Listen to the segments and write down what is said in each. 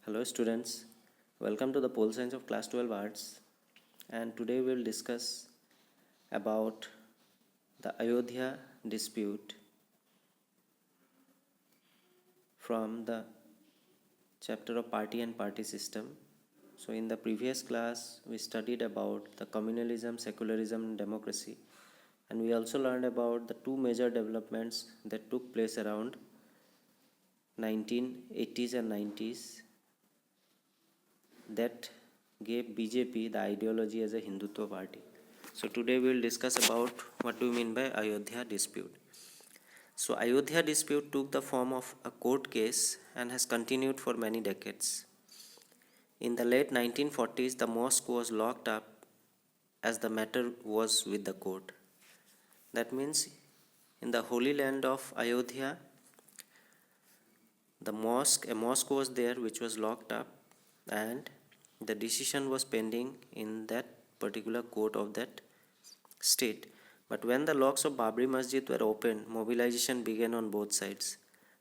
Hello students, welcome to the POL.SCIENCE of class 12 arts, and today we will discuss about the Ayodhya dispute from the chapter of party and party system. So in the previous class we studied about the communalism, secularism and democracy, and we also learned about the two major developments that took place around 1980s and 90s that gave BJP the ideology as a Hindutva party. So today we will discuss about what do we mean by Ayodhya dispute. So Ayodhya dispute took the form of a court case and has continued for many decades. In the late 1940s, the mosque was locked up as the matter was with the court. That means in the holy land of Ayodhya, a mosque was there which was locked up, and the decision was pending in that particular court of that state. But when the locks of Babri Masjid were opened, mobilization began on both sides.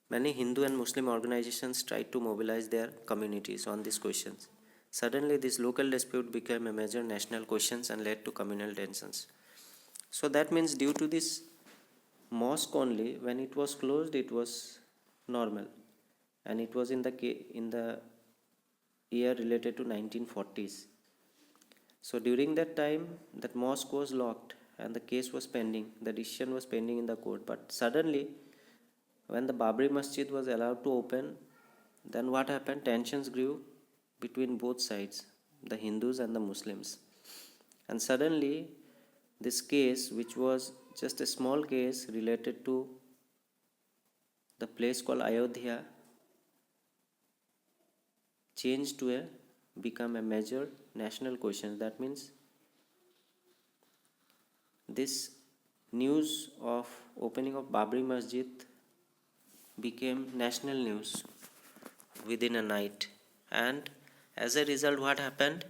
Many Hindu and Muslim organizations tried to mobilize their communities on these questions. Suddenly, this local dispute became a major national question and led to communal tensions. So that means due to this mosque only, when it was closed, it was normal, and it was in the year related to 1940s. So during that time, that mosque was locked and the case was pending, the decision was pending in the court. But suddenly, when the Babri Masjid was allowed to open, then what happened? Tensions grew between both sides, the Hindus and the Muslims. And suddenly, this case, which was just a small case related to the place called Ayodhya, changed to become a major national question. That means this news of opening of Babri Masjid became national news within a night, and as a result, what happened?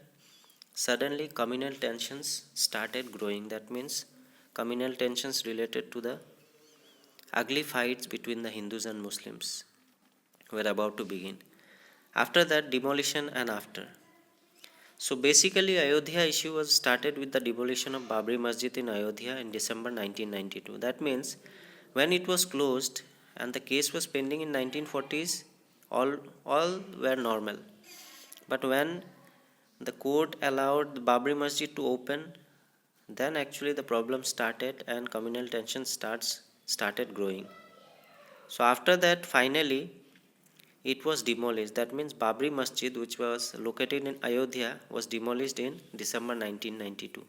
Suddenly communal tensions started growing. That means communal tensions related to the ugly fights between the Hindus and Muslims were about to begin. After that, demolition and after. So basically, Ayodhya issue was started with the demolition of Babri Masjid in Ayodhya in December 1992. That means when it was closed and the case was pending in 1940s, all were normal. But when the court allowed the Babri Masjid to open, then actually the problem started and communal tension started growing. So after that, finally, it was demolished. That means Babri Masjid, which was located in Ayodhya, was demolished in December 1992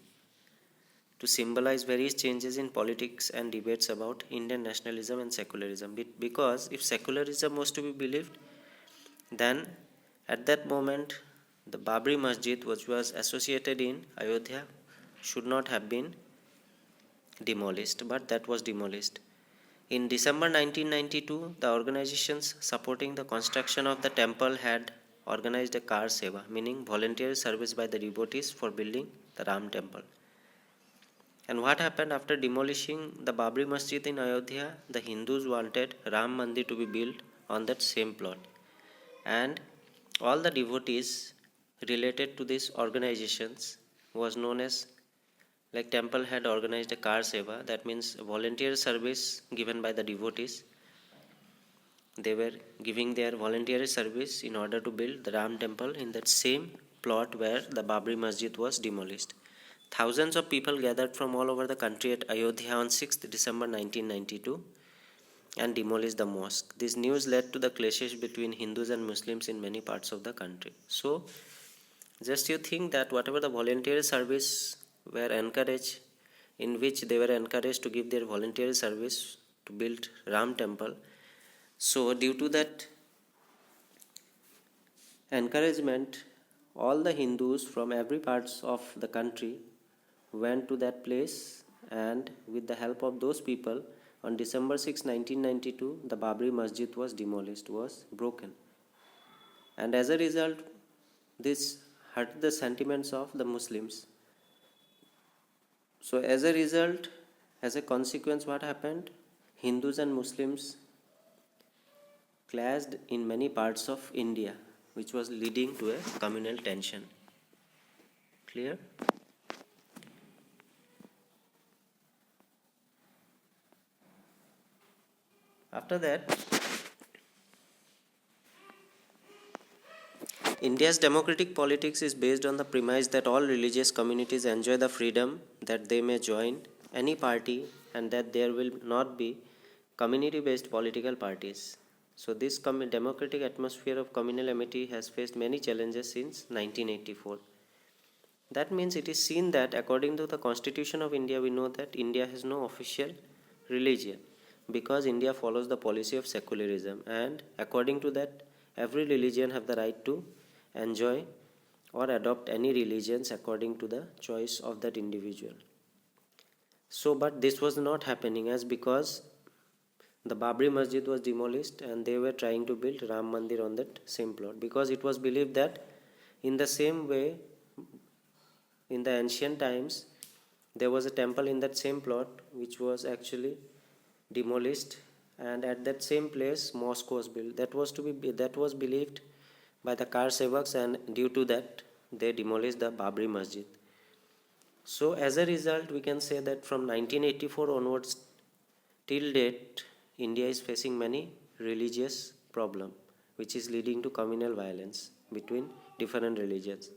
to symbolize various changes in politics and debates about Indian nationalism and secularism. Because if secularism was to be believed, then at that moment the Babri Masjid, which was associated in Ayodhya, should not have been demolished, but that was demolished. In December 1992, the organizations supporting the construction of the temple had organized a car seva, meaning voluntary service by the devotees for building the Ram temple. And what happened after demolishing the Babri Masjid in Ayodhya? The Hindus wanted Ram Mandir to be built on that same plot. And all the devotees related to these organizations was known as, like, temple had organized a car seva, that means volunteer service given by the devotees. They were giving their voluntary service in order to build the Ram temple in that same plot where the Babri Masjid was demolished. Thousands of people gathered from all over the country at Ayodhya on 6th December 1992 and demolished the mosque. This news led to the clashes between Hindus and Muslims in many parts of the country. So, just you think that whatever the voluntary service were encouraged, in which they were encouraged to give their voluntary service to build Ram temple. So due to that encouragement, all the Hindus from every parts of the country went to that place, and with the help of those people, on December 6, 1992, the Babri Masjid was demolished, was broken. And as a result, this hurt the sentiments of the Muslims. So as a result, as a consequence, what happened? Hindus and Muslims clashed in many parts of India. which was leading to a communal tension. Clear? After that, India's democratic politics is based on the premise that all religious communities enjoy the freedom that they may join any party and that there will not be community-based political parties. So this democratic atmosphere of communal amity has faced many challenges since 1984. That means it is seen that according to the Constitution of India, we know that India has no official religion because India follows the policy of secularism, and according to that, every religion have the right to enjoy or adopt any religions according to the choice of that individual. So, but this was not happening as because the Babri Masjid was demolished and they were trying to build Ram Mandir on that same plot, because it was believed that in the same way in the ancient times there was a temple in that same plot which was actually demolished, and at that same place mosque was built. That was believed by the Kar Sevaks, and due to that they demolished the Babri Masjid. So as a result, we can say that from 1984 onwards till date, India is facing many religious problems, which is leading to communal violence between different religions.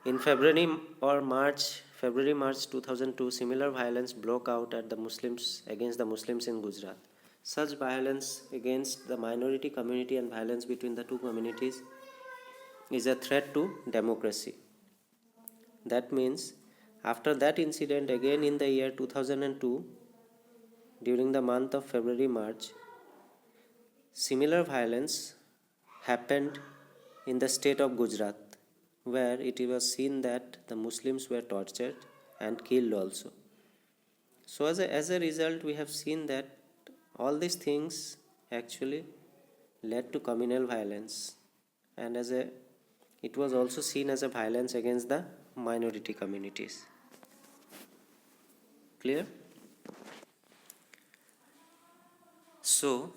In February March 2002, similar violence broke out at the Muslims against the Muslims in Gujarat. Such violence against the minority community and violence between the two communities is a threat to democracy. That means after that incident, again in the year 2002, during the month of February-March, similar violence happened in the state of Gujarat, where it was seen that the Muslims were tortured and killed also. So as a result, we have seen that all these things actually led to communal violence, and it was also seen as a violence against the minority communities. Clear? So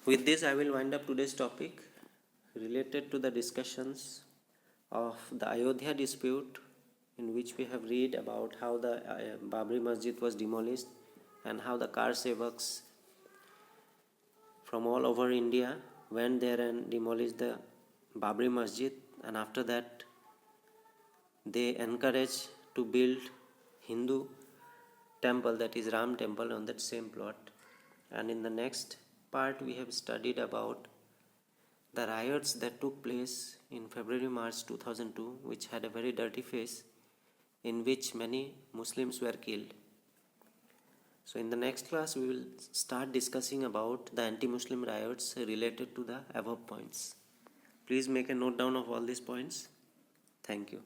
with this I will wind up today's topic related to the discussions of the Ayodhya dispute, in which we have read about how the Babri Masjid was demolished and how the Kar Sevaks from all over India went there and demolished the Babri Masjid, and after that they encouraged to build Hindu temple, that is Ram temple, on that same plot. And in the next part we have studied about the riots that took place in February-March 2002, which had a very dirty face, in which many Muslims were killed. So in the next class we will start discussing about the anti-Muslim riots related to the above points. Please make a note down of all these points. Thank you.